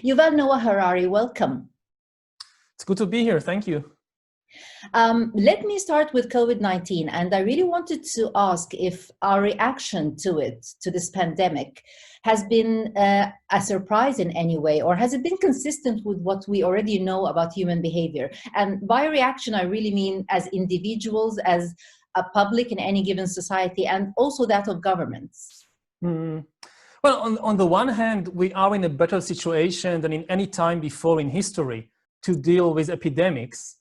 Yuval Noah Harari, welcome. It's good to be here. Thank you. Let me start with COVID-19, and I really wanted to ask if our reaction to it, to this pandemic, has been a surprise in any way, or has it been consistent with what we already know about human behavior? And by reaction, I really mean as individuals, as a public in any given society, and also that of governments. Well, on the one hand, we are in a better situation than in any time before in history to deal with epidemics.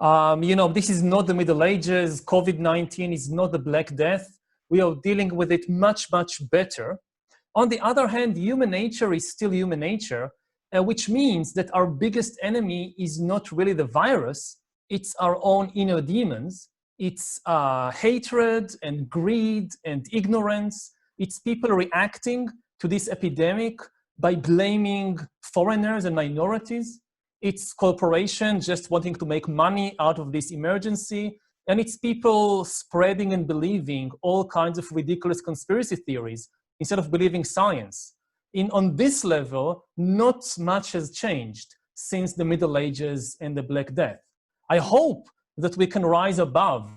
This is not the Middle Ages. COVID-19 is not the Black Death. We are dealing with it much, much better. On the other hand, human nature is still human nature, which means that our biggest enemy is not really the virus. It's our own inner demons. It's hatred and greed and ignorance. It's people reacting to this epidemic by blaming foreigners and minorities. It's corporations just wanting to make money out of this emergency. And it's people spreading and believing all kinds of ridiculous conspiracy theories instead of believing science. On this level, not much has changed since the Middle Ages and the Black Death. I hope that we can rise above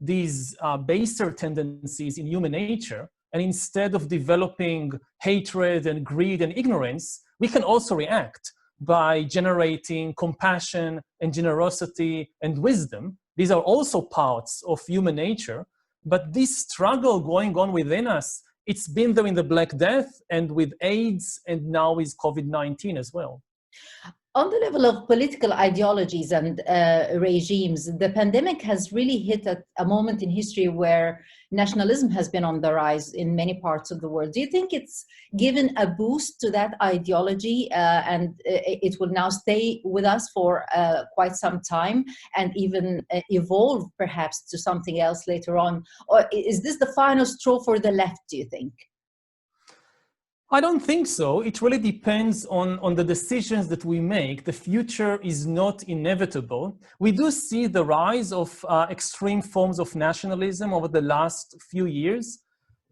these baser tendencies in human nature, and instead of developing hatred and greed and ignorance, we can also react by generating compassion and generosity and wisdom. These are also parts of human nature, but this struggle going on within us, it's been there in the Black Death and with AIDS and now with COVID-19 as well. On the level of political ideologies and regimes, the pandemic has really hit at a moment in history where nationalism has been on the rise in many parts of the world. Do you think it's given a boost to that ideology and it will now stay with us for quite some time and even evolve perhaps to something else later on? Or is this the final straw for the left, do you think? I don't think so. It really depends on the decisions that we make. The future is not inevitable. We do see the rise of extreme forms of nationalism over the last few years,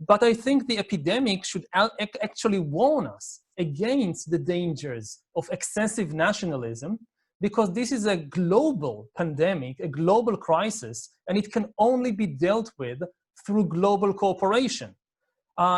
but I think the epidemic should actually warn us against the dangers of excessive nationalism, because this is a global pandemic, a global crisis, and it can only be dealt with through global cooperation.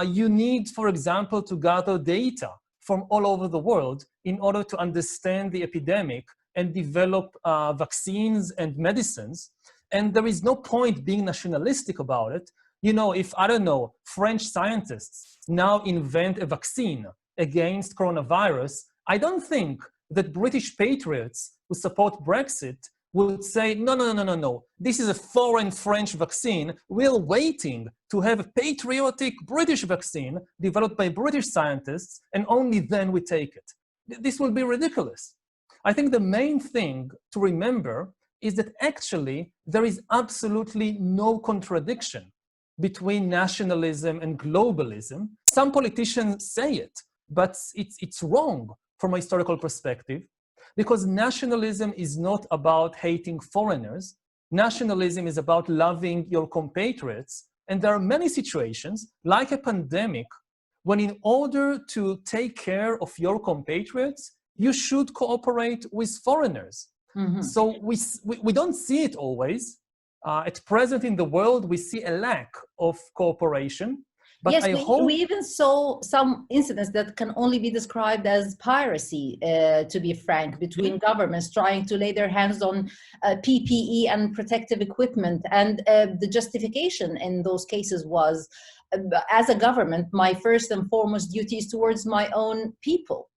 You need, for example, to gather data from all over the world in order to understand the epidemic and develop vaccines and medicines. And there is no point being nationalistic about it. You know, if, I don't know, French scientists now invent a vaccine against coronavirus, I don't think that British patriots who support Brexit would say, no, this is a foreign French vaccine. We're waiting to have a patriotic British vaccine developed by British scientists, and only then we take it. This will be ridiculous. I think the main thing to remember is that actually there is absolutely no contradiction between nationalism and globalism. Some politicians say it, but it's wrong from a historical perspective. Because nationalism is not about hating foreigners. Nationalism is about loving your compatriots. And there are many situations, like a pandemic, when in order to take care of your compatriots, you should cooperate with foreigners. Mm-hmm. So we don't see it always. At present in the world, we see a lack of cooperation. But yes, we even saw some incidents that can only be described as piracy, to be frank, between governments trying to lay their hands on PPE and protective equipment. And the justification in those cases was, as a government, my first and foremost duty is towards my own people.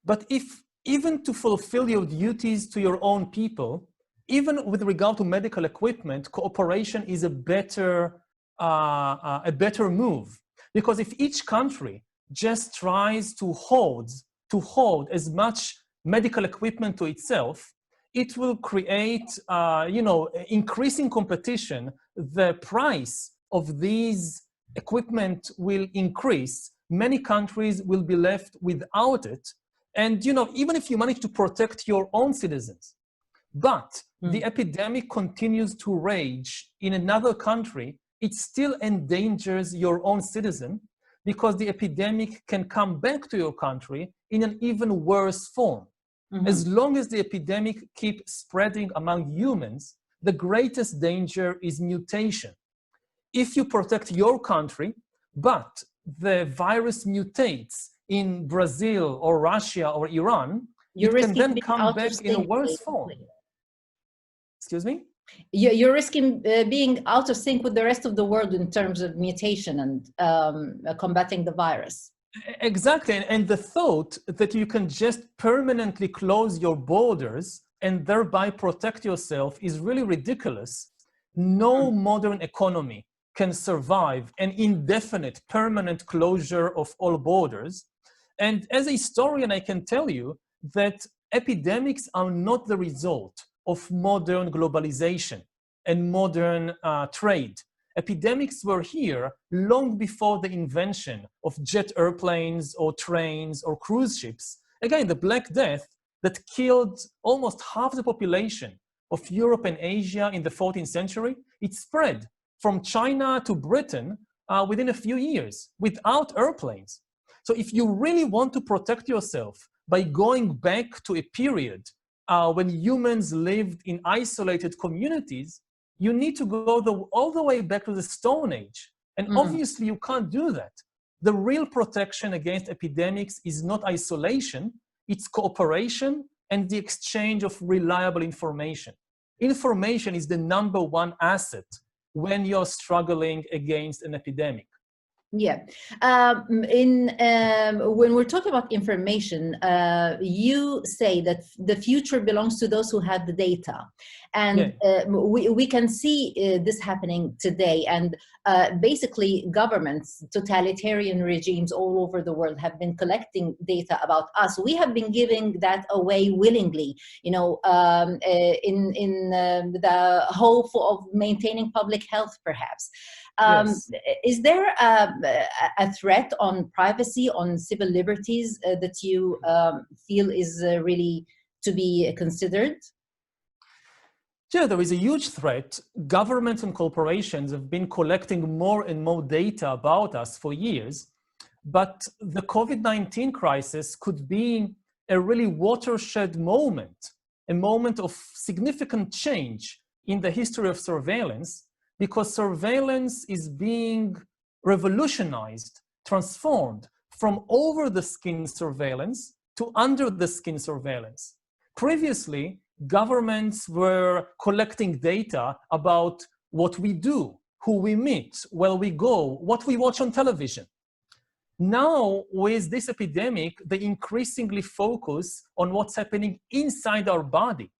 But if even to fulfill your duties to your own people, even with regard to medical equipment, cooperation is a better move, because if each country just tries to hold as much medical equipment to itself, it will create, increasing competition. The price of these equipment will increase. Many countries will be left without it. And, even if you manage to protect your own citizens, but the epidemic continues to rage in another country, it still endangers your own citizen, because the epidemic can come back to your country in an even worse form. As long as the epidemic keeps spreading among humans, the greatest danger is mutation. If you protect your country, but the virus mutates in Brazil or Russia or Iran, you're it can risking then being come out of back in a sync, worse basically. form. Excuse me? You're risking being out of sync with the rest of the world in terms of mutation and combating the virus. Exactly, and the thought that you can just permanently close your borders and thereby protect yourself is really ridiculous. No modern economy can survive an indefinite, permanent closure of all borders. And as a historian, I can tell you that epidemics are not the result of modern globalization and modern trade. Epidemics were here long before the invention of jet airplanes or trains or cruise ships. Again, the Black Death that killed almost half the population of Europe and Asia in the 14th century, it spread from China to Britain within a few years without airplanes. So if you really want to protect yourself by going back to a period when humans lived in isolated communities, you need to go all the way back to the Stone Age. And obviously you can't do that. The real protection against epidemics is not isolation, it's cooperation and the exchange of reliable information. Information is the #1 asset when you're struggling against an epidemic. Yeah. When we're talking about information, you say that the future belongs to those who have the data. And we can see this happening today. And basically, governments, totalitarian regimes all over the world have been collecting data about us. We have been giving that away willingly, you know, in the hope of maintaining public health, perhaps. Is there a threat on privacy, on civil liberties that you feel is really to be considered? Yeah, there is a huge threat. Governments and corporations have been collecting more and more data about us for years, but the COVID-19 crisis could be a really watershed moment, a moment of significant change in the history of surveillance, because surveillance is being revolutionized, transformed from over-the-skin surveillance to under-the-skin surveillance. Previously, governments were collecting data about what we do, who we meet, where we go, what we watch on television. Now, with this epidemic, they increasingly focus on what's happening inside our body.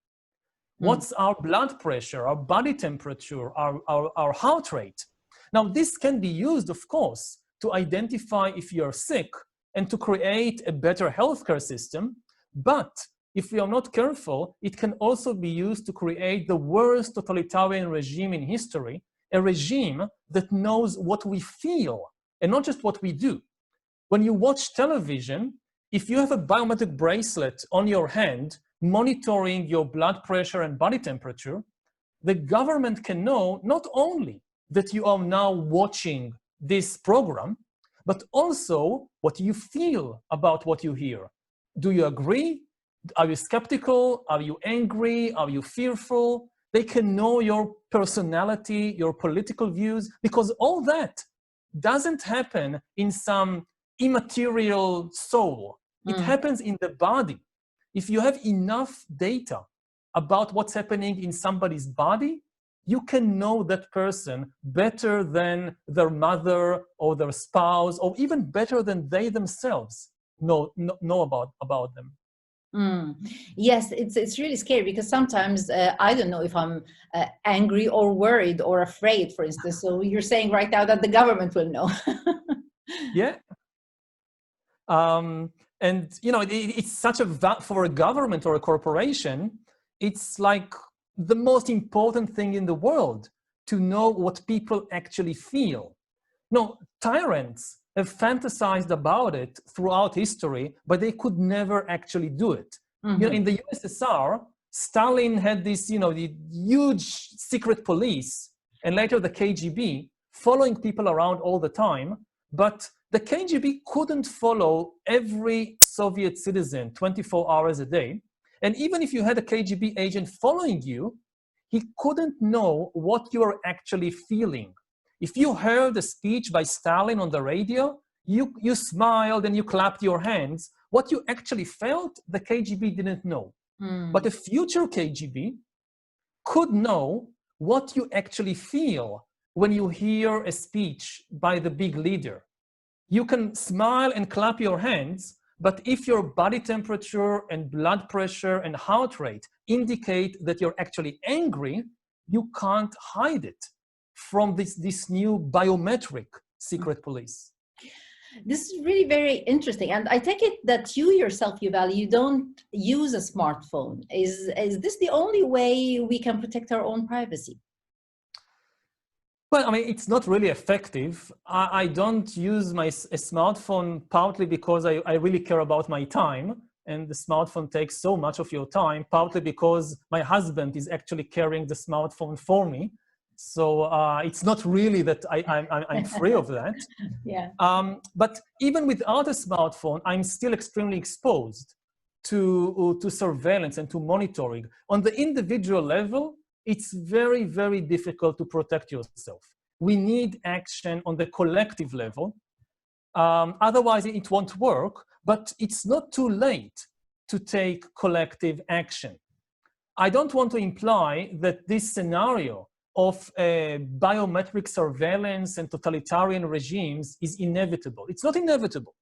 What's our blood pressure, our body temperature, our heart rate? Now, this can be used, of course, to identify if you're sick and to create a better healthcare system. But if we are not careful, it can also be used to create the worst totalitarian regime in history, a regime that knows what we feel and not just what we do. When you watch television, if you have a biometric bracelet on your hand monitoring your blood pressure and body temperature, the government can know not only that you are now watching this program, but also what you feel about what you hear. Do you agree? Are you skeptical? Are you angry? Are you fearful? They can know your personality, your political views, because all that doesn't happen in some immaterial soul. It happens in the body. If you have enough data about what's happening in somebody's body, you can know that person better than their mother or their spouse, or even better than they themselves know about them. Yes, it's really scary because sometimes I don't know if I'm angry or worried or afraid, for instance. So you're saying right now that the government will know. Yeah. And you know, it's such for a government or a corporation, it's like the most important thing in the world to know what people actually feel. No, tyrants have fantasized about it throughout history, but they could never actually do it. You know, in the USSR, Stalin had this, you know, the huge secret police, and later the KGB, following people around all the time. But the KGB couldn't follow every Soviet citizen 24 hours a day. And even if you had a KGB agent following you, he couldn't know what you are actually feeling. If you heard a speech by Stalin on the radio, you smiled and you clapped your hands. What you actually felt, the KGB didn't know. But the future KGB could know what you actually feel when you hear a speech by the big leader. You can smile and clap your hands, but if your body temperature and blood pressure and heart rate indicate that you're actually angry, you can't hide it from this new biometric secret police. This is really very interesting. And I take it that you yourself, Yuval, you don't use a smartphone. Is this the only way we can protect our own privacy? Well, I mean, it's not really effective. I don't use a smartphone partly because I really care about my time, and the smartphone takes so much of your time, partly because my husband is actually carrying the smartphone for me. So it's not really that I'm free of that. Yeah. But even without a smartphone, I'm still extremely exposed to surveillance and to monitoring. On the individual level, it's very, very difficult to protect yourself. We need action on the collective level. Otherwise, it won't work, but it's not too late to take collective action. I don't want to imply that this scenario of biometric surveillance and totalitarian regimes is inevitable. It's not inevitable.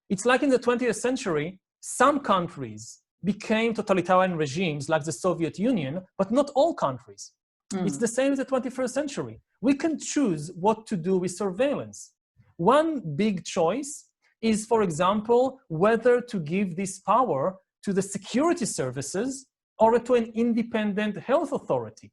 It's like in the 20th century, some countries became totalitarian regimes like the Soviet Union, but not all countries. It's the same as the 21st century. We can choose what to do with surveillance. One big choice is, for example, whether to give this power to the security services or to an independent health authority.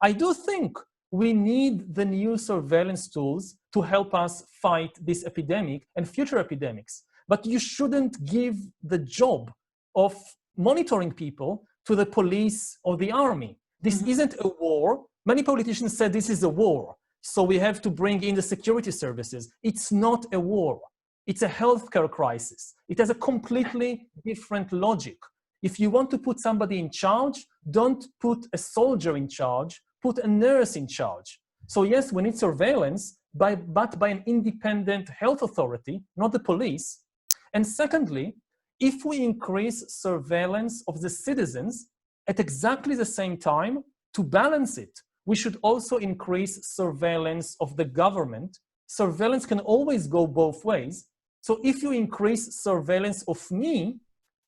I do think we need the new surveillance tools to help us fight this epidemic and future epidemics. But you shouldn't give the job of monitoring people to the police or the army. This isn't a war. Many politicians said this is a war, so we have to bring in the security services. It's not a war. It's a healthcare crisis. It has a completely different logic. If you want to put somebody in charge, don't put a soldier in charge, put a nurse in charge. So yes, we need surveillance, but by an independent health authority, not the police. And secondly, if we increase surveillance of the citizens at exactly the same time, to balance it, we should also increase surveillance of the government. Surveillance can always go both ways. So if you increase surveillance of me,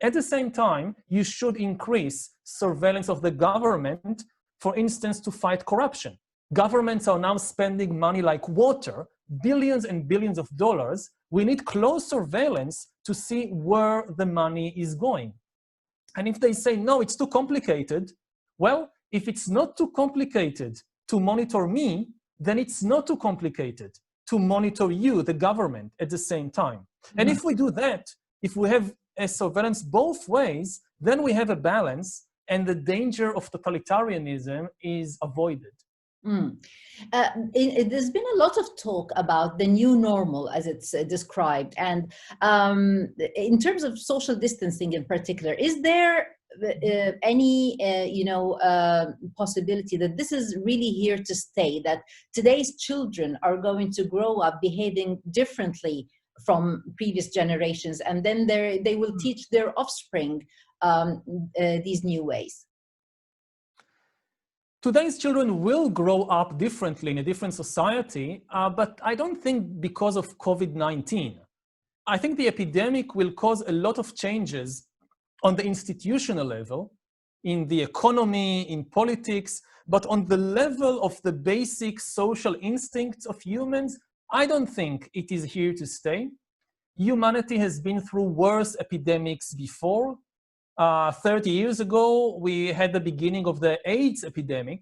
at the same time, you should increase surveillance of the government, for instance, to fight corruption. Governments are now spending money like water, billions and billions of dollars. We need close surveillance to see where the money is going. And if they say, no, it's too complicated, well, if it's not too complicated to monitor me, then it's not too complicated to monitor you, the government, at the same time. And if we do that, if we have a surveillance both ways, then we have a balance and the danger of totalitarianism is avoided. There's been a lot of talk about the new normal, as it's described, and in terms of social distancing in particular, is there any possibility that this is really here to stay, that today's children are going to grow up behaving differently from previous generations, and then they will teach their offspring these new ways? Today's children will grow up differently in a different society, but I don't think because of COVID-19. I think the epidemic will cause a lot of changes on the institutional level, in the economy, in politics, but on the level of the basic social instincts of humans, I don't think it is here to stay. Humanity has been through worse epidemics before. 30 years ago, we had the beginning of the AIDS epidemic,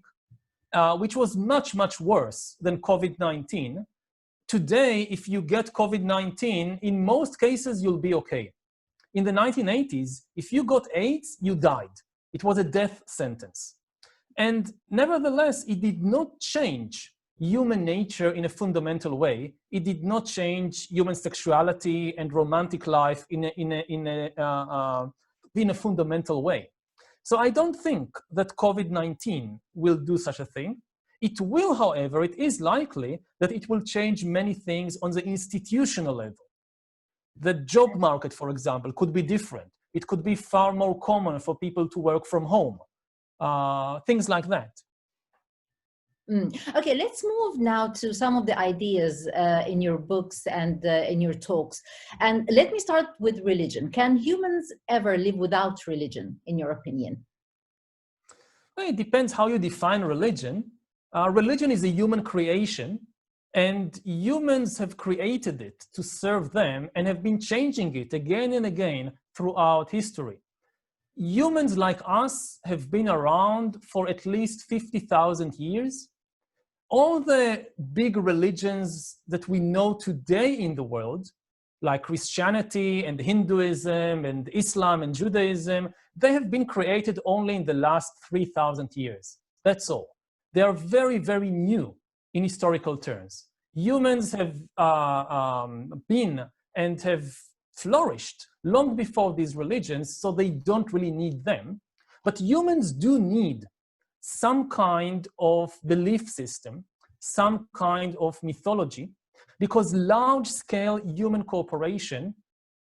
which was much, much worse than COVID-19. Today, if you get COVID-19, in most cases, you'll be okay. In the 1980s, if you got AIDS, you died. It was a death sentence. And nevertheless, it did not change human nature in a fundamental way. It did not change human sexuality and romantic life in a fundamental way. So I don't think that COVID-19 will do such a thing. It will, however, it is likely that it will change many things on the institutional level. The job market, for example, could be different. It could be far more common for people to work from home, things like that. Okay, let's move now to some of the ideas in your books and in your talks. And let me start with religion. Can humans ever live without religion, in your opinion? Well, it depends how you define religion. Religion is a human creation, and humans have created it to serve them and have been changing it again and again throughout history. Humans like us have been around for at least 50,000 years. All the big religions that we know today in the world, like Christianity and Hinduism and Islam and Judaism, they have been created only in the last 3,000 years. That's all. They are very, very new in historical terms. Humans have been and have flourished long before these religions, so they don't really need them. But humans do need some kind of belief system, some kind of mythology, because large-scale human cooperation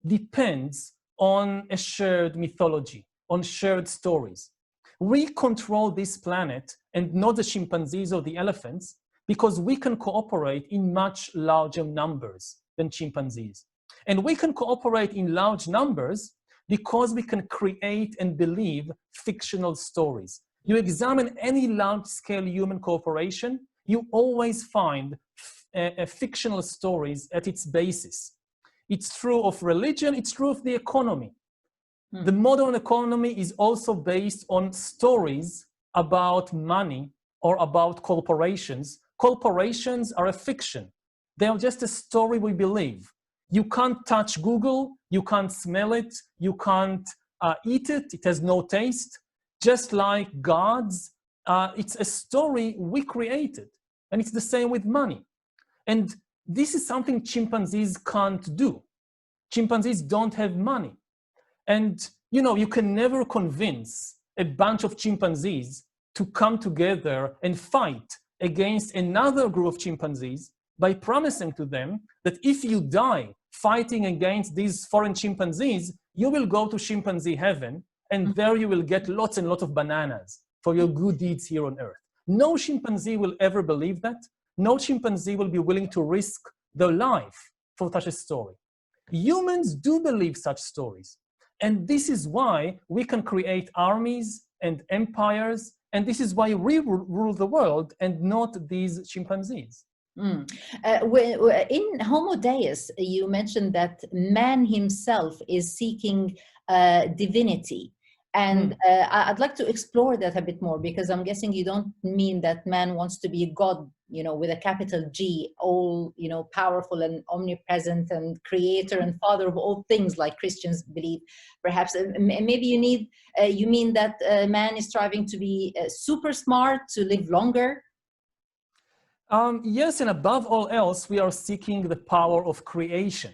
depends on a shared mythology, on shared stories. We control this planet and not the chimpanzees or the elephants because we can cooperate in much larger numbers than chimpanzees. And we can cooperate in large numbers because we can create and believe fictional stories. You examine any large-scale human cooperation, you always find fictional stories at its basis. It's true of religion, it's true of the economy. The modern economy is also based on stories about money or about corporations. Corporations are a fiction. They are just a story we believe. You can't touch Google, you can't smell it, you can't eat it, it has no taste. Just like gods, it's a story we created. And it's the same with money. And this is something chimpanzees can't do. Chimpanzees don't have money. And you can never convince a bunch of chimpanzees to come together and fight against another group of chimpanzees by promising to them that if you die fighting against these foreign chimpanzees, you will go to chimpanzee heaven, and there you will get lots and lots of bananas for your good deeds here on earth. No chimpanzee will ever believe that. No chimpanzee will be willing to risk their life for such a story. Humans do believe such stories. And this is why we can create armies and empires, and this is why we rule the world and not these chimpanzees. In Homo Deus, you mentioned that man himself is seeking divinity. And I'd like to explore that a bit more, because I'm guessing you don't mean that man wants to be a god, with a capital G, all, powerful and omnipresent and creator and father of all things, like Christians believe. Perhaps maybe you mean that man is striving to be super smart, to live longer. Yes, and above all else, we are seeking the power of creation.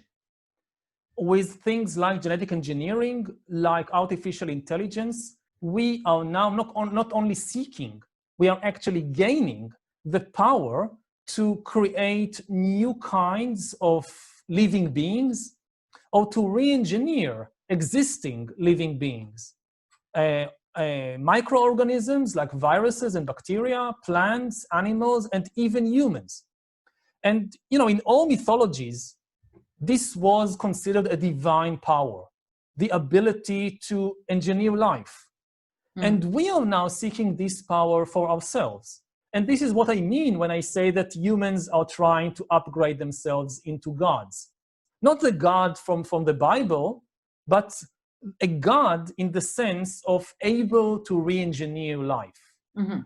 With things like genetic engineering, like artificial intelligence, we are now not only seeking, we are actually gaining the power to create new kinds of living beings or to re-engineer existing living beings. Microorganisms like viruses and bacteria, plants, animals, and even humans. And, in all mythologies, this was considered a divine power, the ability to engineer life. And we are now seeking this power for ourselves. And this is what I mean when I say that humans are trying to upgrade themselves into gods. Not the God from the Bible, but a God in the sense of able to re-engineer life. Mhm.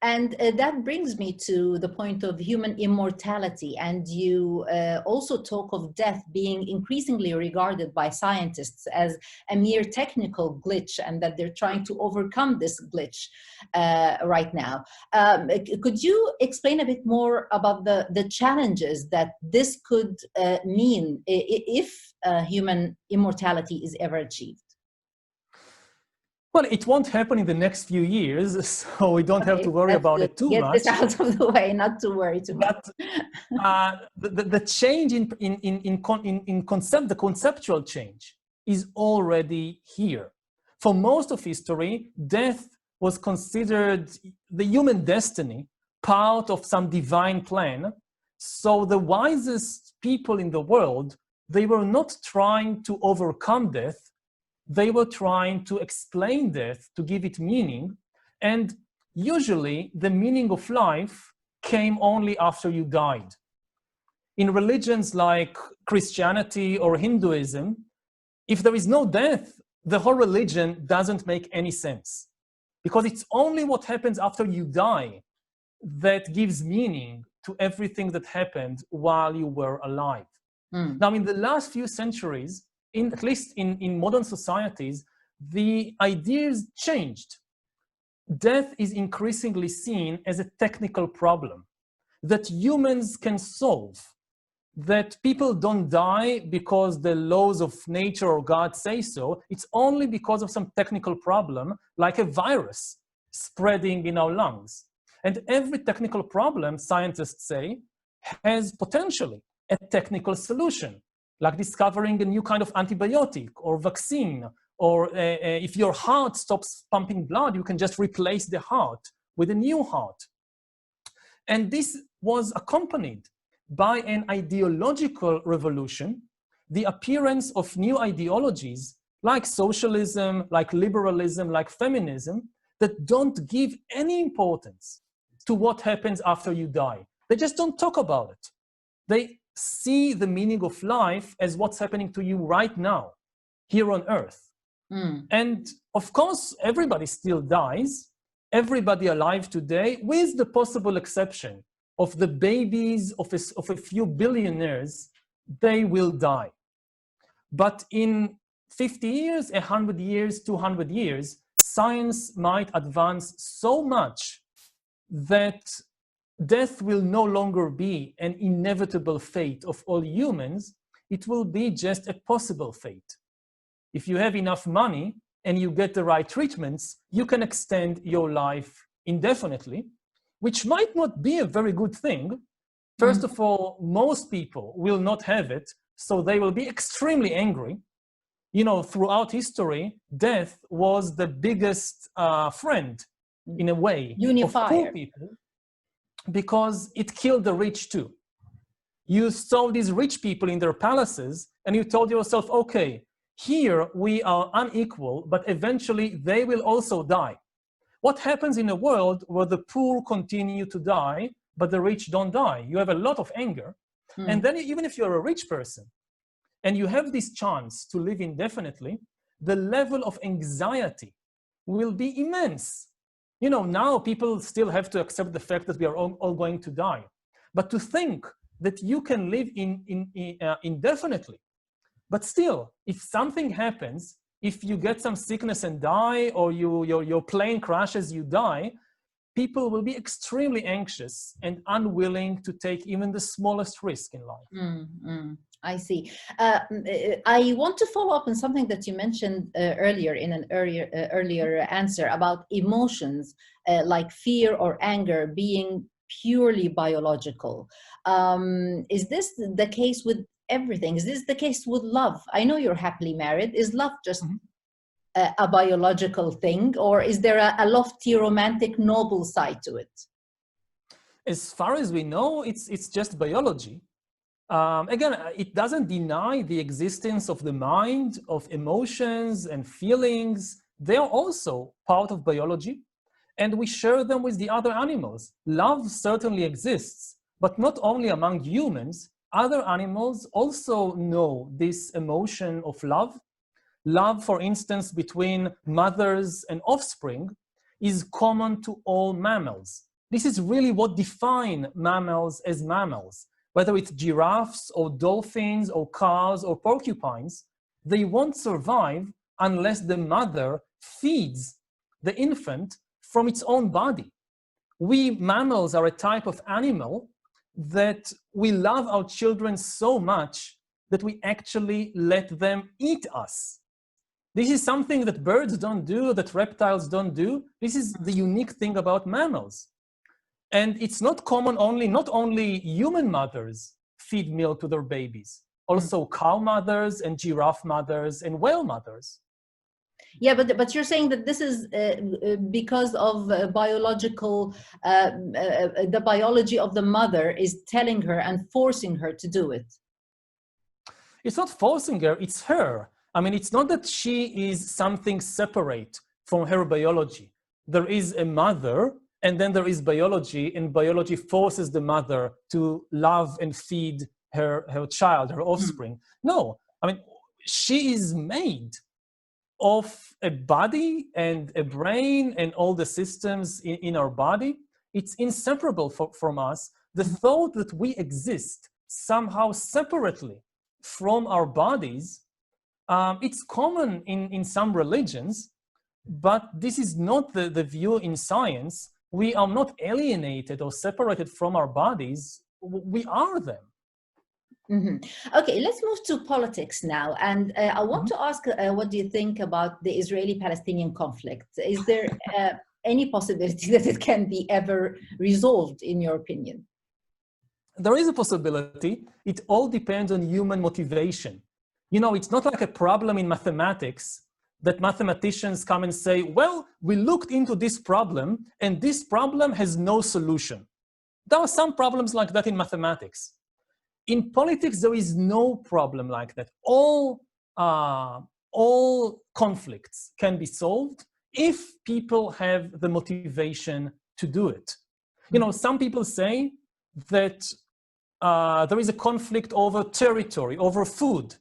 And that brings me to the point of human immortality. And you also talk of death being increasingly regarded by scientists as a mere technical glitch, and that they're trying to overcome this glitch right now. Could you explain a bit more about the challenges that this could mean if human immortality is ever achieved? Well, it won't happen in the next few years, so we don't have to Okay, worry that's about good. it too Get this much. out of the way, not to worry too much. But the change the conceptual change is already here. For most of history, death was considered the human destiny, part of some divine plan. So the wisest people in the world, they were not trying to overcome death. They were trying to explain death, to give it meaning. And usually the meaning of life came only after you died. In religions like Christianity or Hinduism, if there is no death, the whole religion doesn't make any sense. Because it's only what happens after you die that gives meaning to everything that happened while you were alive. Now, in the last few centuries, at least in modern societies, the ideas changed. Death is increasingly seen as a technical problem that humans can solve, that people don't die because the laws of nature or God say so. It's only because of some technical problem, like a virus spreading in our lungs. And every technical problem, scientists say, has potentially a technical solution, like discovering a new kind of antibiotic or vaccine, or if your heart stops pumping blood, you can just replace the heart with a new heart. And this was accompanied by an ideological revolution, the appearance of new ideologies like socialism, like liberalism, like feminism, that don't give any importance to what happens after you die. They just don't talk about it. They see the meaning of life as what's happening to you right now, here on Earth. And of course, everybody still dies. Everybody alive today, with the possible exception of the babies of a few billionaires, they will die. But in 50 years, 100 years, 200 years, science might advance so much that death will no longer be an inevitable fate of all humans. It will be just a possible fate. If you have enough money and you get the right treatments, you can extend your life indefinitely, which might not be a very good thing. First of all, most people will not have it, so they will be extremely angry. You know, throughout history, death was the biggest friend, in a way, of poor Unifier. people, because it killed the rich too. You saw these rich people in their palaces, and you told yourself, okay, here we are unequal, but eventually they will also die. What happens in a world where the poor continue to die, but the rich don't die? You have a lot of anger. And then even if you're a rich person and you have this chance to live indefinitely, the level of anxiety will be immense. You know, now people still have to accept the fact that we are all going to die. But to think that you can live indefinitely, but still, if something happens, if you get some sickness and die, or your plane crashes, you die, people will be extremely anxious and unwilling to take even the smallest risk in life. I see. I want to follow up on something that you mentioned earlier in an earlier answer about emotions like fear or anger being purely biological. Is this the case with everything? Is this the case with love? I know you're happily married. Is love just a biological thing, or is there a lofty, romantic, noble side to it? As far as we know, it's just biology. Again, it doesn't deny the existence of the mind, of emotions and feelings. They are also part of biology, and we share them with the other animals. Love certainly exists, but not only among humans. Other animals also know this emotion of love. Love, for instance, between mothers and offspring is common to all mammals. This is really what defines mammals as mammals. Whether it's giraffes or dolphins or cows or porcupines, they won't survive unless the mother feeds the infant from its own body. We mammals are a type of animal that we love our children so much that we actually let them eat us. This is something that birds don't do, that reptiles don't do. This is the unique thing about mammals. And it's not common not only human mothers feed milk to their babies, also cow mothers and giraffe mothers and whale mothers. Yeah, but you're saying that this is because of biological, the biology of the mother is telling her and forcing her to do it. It's not forcing her, it's her. I mean, it's not that she is something separate from her biology. There is a mother, and then there is biology, and biology forces the mother to love and feed her child, her offspring. No, I mean, she is made of a body and a brain and all the systems in our body. It's inseparable from us. The thought that we exist somehow separately from our bodies, it's common in some religions, but this is not the view in science. We are not alienated or separated from our bodies. We are them. Okay, let's move to politics now. And I want to ask, what do you think about the Israeli-Palestinian conflict? Is there any possibility that it can be ever resolved, in your opinion? There is a possibility. It all depends on human motivation. You know, it's not like a problem in mathematics that mathematicians come and say, well, we looked into this problem and this problem has no solution. There are some problems like that in mathematics. In politics, there is no problem like that. All conflicts can be solved if people have the motivation to do it. You know, some people say that there is a conflict over territory, over food,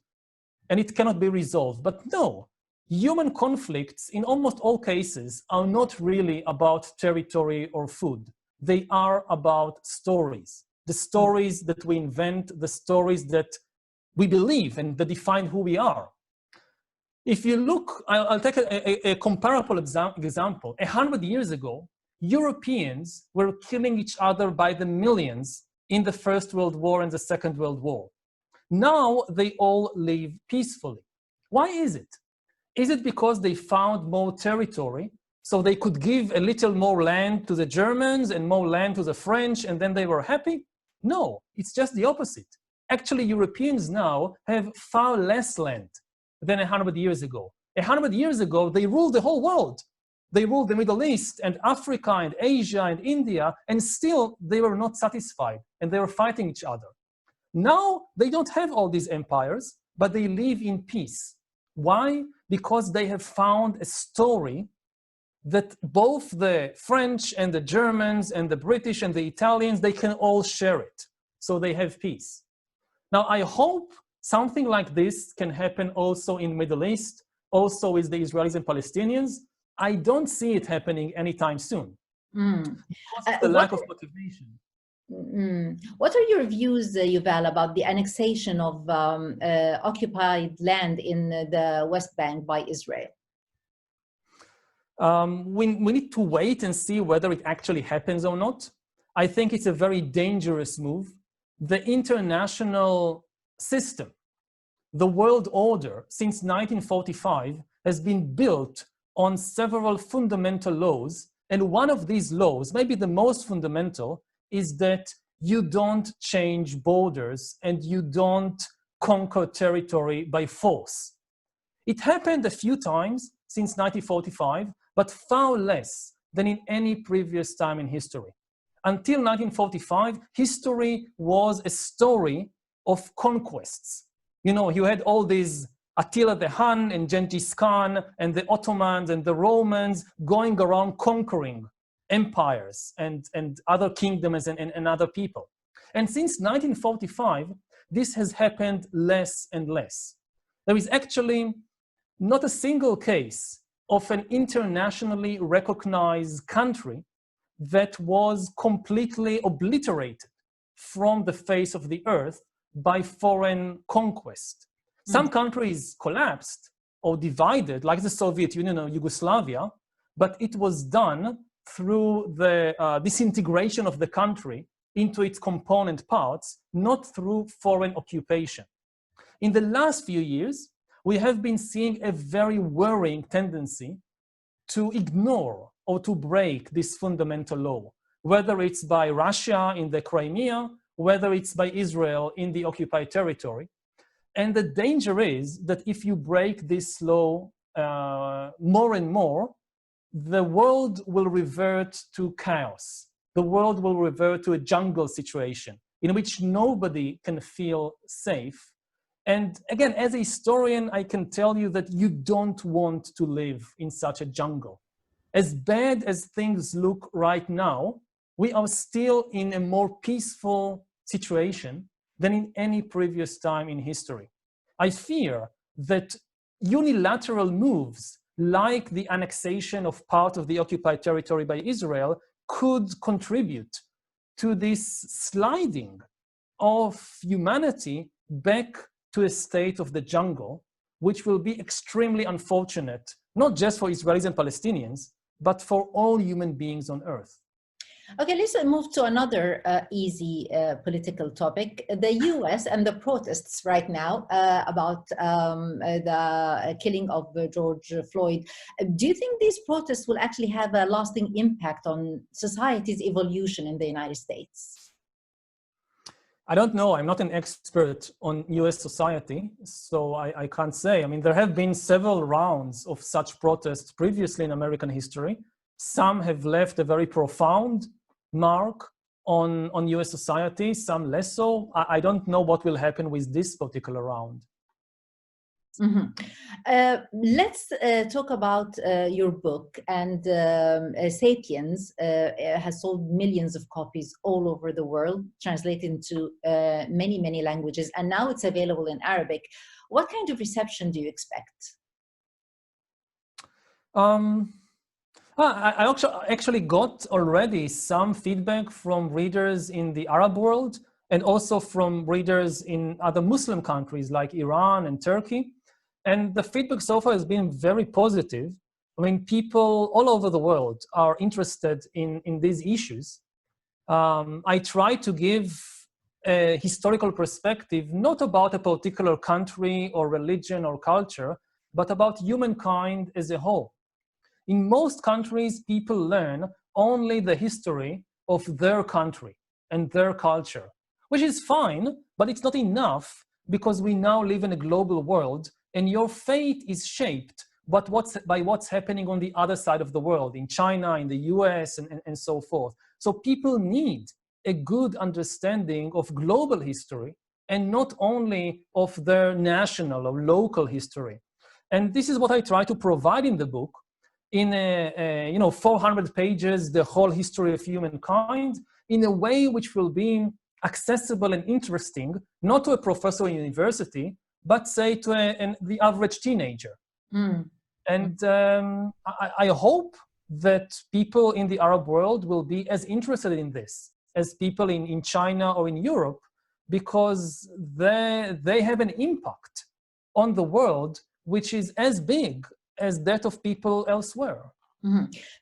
and it cannot be resolved. But no, human conflicts in almost all cases are not really about territory or food. They are about stories. The stories that we invent, the stories that we believe and that define who we are. If you look, I'll take a comparable example. 100 years ago, Europeans were killing each other by the millions in the First World War and the Second World War. Now they all live peacefully. Why is it? Is it because they found more territory, so they could give a little more land to the Germans and more land to the French, and then they were happy? No, it's just the opposite. Actually, Europeans now have far less land than 100 years ago. 100 years ago, they ruled the whole world. They ruled the Middle East and Africa and Asia and India, and still they were not satisfied, and they were fighting each other. Now, they don't have all these empires, but they live in peace. Why? Because they have found a story that both the French and the Germans and the British and the Italians, they can all share it. So they have peace. Now, I hope something like this can happen also in Middle East, also with the Israelis and Palestinians. I don't see it happening anytime soon. Because of the lack of motivation. What are your views, Yuval, about the annexation of occupied land in the West Bank by Israel? We need to wait and see whether it actually happens or not. I think it's a very dangerous move. The international system, the world order, since 1945, has been built on several fundamental laws. And one of these laws, maybe the most fundamental, is that you don't change borders and you don't conquer territory by force. It happened a few times since 1945, but far less than in any previous time in history. Until 1945, history was a story of conquests. You know, you had all these Attila the Hun and Genghis Khan and the Ottomans and the Romans going around conquering empires and other kingdoms and other people. And since 1945, this has happened less and less. There is actually not a single case of an internationally recognized country that was completely obliterated from the face of the earth by foreign conquest. Some countries collapsed or divided, like the Soviet Union or Yugoslavia, but it was done through the disintegration of the country into its component parts, not through foreign occupation. In the last few years, we have been seeing a very worrying tendency to ignore or to break this fundamental law, whether it's by Russia in the Crimea, whether it's by Israel in the occupied territory. And the danger is that if you break this law more and more, the world will revert to chaos. The world will revert to a jungle situation in which nobody can feel safe. And again, as a historian, I can tell you that you don't want to live in such a jungle. As bad as things look right now, we are still in a more peaceful situation than in any previous time in history. I fear that unilateral moves like the annexation of part of the occupied territory by Israel could contribute to this sliding of humanity back to a state of the jungle, which will be extremely unfortunate, not just for Israelis and Palestinians, but for all human beings on earth. Okay, let's move to another easy political topic. The US and the protests right now about the killing of George Floyd. Do you think these protests will actually have a lasting impact on society's evolution in the United States? I don't know. I'm not an expert on US society, so I can't say. I mean, there have been several rounds of such protests previously in American history. Some have left a very profound mark on US society, some less so. I don't know what will happen with this particular round. Let's talk about your book. And Sapiens has sold millions of copies all over the world, translated into many, many languages, and now it's available in Arabic. What kind of reception do you expect? I actually got already some feedback from readers in the Arab world and also from readers in other Muslim countries like Iran and Turkey. And the feedback so far has been very positive. I mean, people all over the world are interested in these issues. I try to give a historical perspective, not about a particular country or religion or culture, but about humankind as a whole. In most countries, people learn only the history of their country and their culture, which is fine, but it's not enough because we now live in a global world and your fate is shaped by what's happening on the other side of the world, in China, in the US, and so forth. So people need a good understanding of global history and not only of their national or local history. And this is what I try to provide in the book. In 400 pages, the whole history of humankind, in a way which will be accessible and interesting, not to a professor in university, but say to the average teenager. And I hope that people in the Arab world will be as interested in this as people in China or in Europe, because they have an impact on the world which is as big as that of people elsewhere.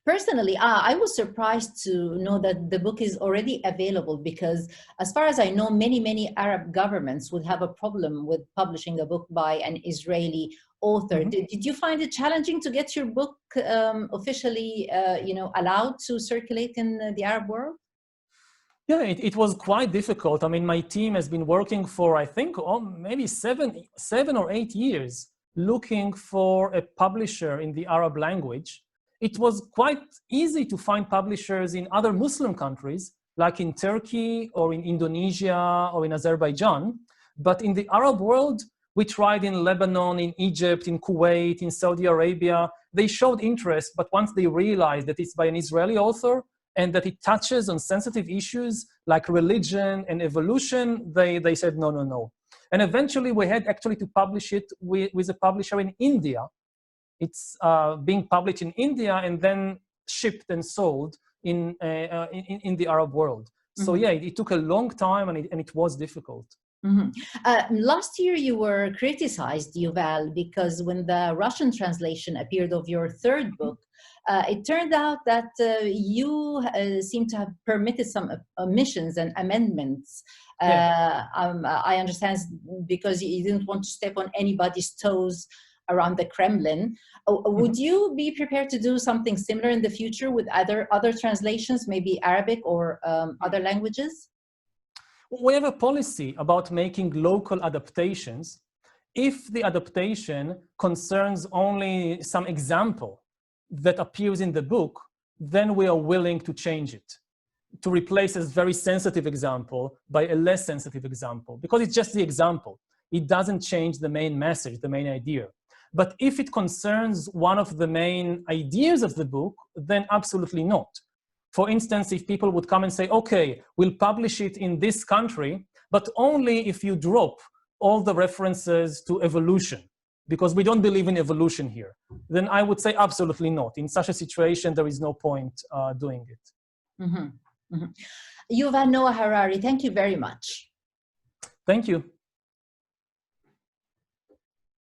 Personally, I was surprised to know that the book is already available, because as far as I know, many Arab governments would have a problem with publishing a book by an Israeli author. Did you find it challenging to get your book officially allowed to circulate in the Arab world? Yeah, it was quite difficult. I mean, my team has been working for, I think, maybe seven or 8 years looking for a publisher in the Arab language. It was quite easy to find publishers in other Muslim countries, like in Turkey or in Indonesia or in Azerbaijan. But in the Arab world, we tried in Lebanon, in Egypt, in Kuwait, in Saudi Arabia. They showed interest, but once they realized that it's by an Israeli author and that it touches on sensitive issues like religion and evolution, they said, no. And eventually we had actually to publish it with a publisher in India, It's being published in India and then shipped and sold in the Arab world. So yeah, it took a long time and it was difficult. Last year you were criticized, Yuval, because when the Russian translation appeared of your third book, it turned out that you seem to have permitted some omissions and amendments. I understand because you didn't want to step on anybody's toes around the Kremlin. Would you be prepared to do something similar in the future with other translations, maybe Arabic or other languages? We have a policy about making local adaptations. If the adaptation concerns only some example that appears in the book, then we are willing to change it, to replace a very sensitive example by a less sensitive example, because it's just the example. It doesn't change the main message, the main idea. But if it concerns one of the main ideas of the book, then absolutely not. For instance, if people would come and say, okay, we'll publish it in this country, but only if you drop all the references to evolution, because we don't believe in evolution here, then I would say absolutely not. In such a situation, there is no point doing it. Yuval Noah Harari, thank you very much. Thank you.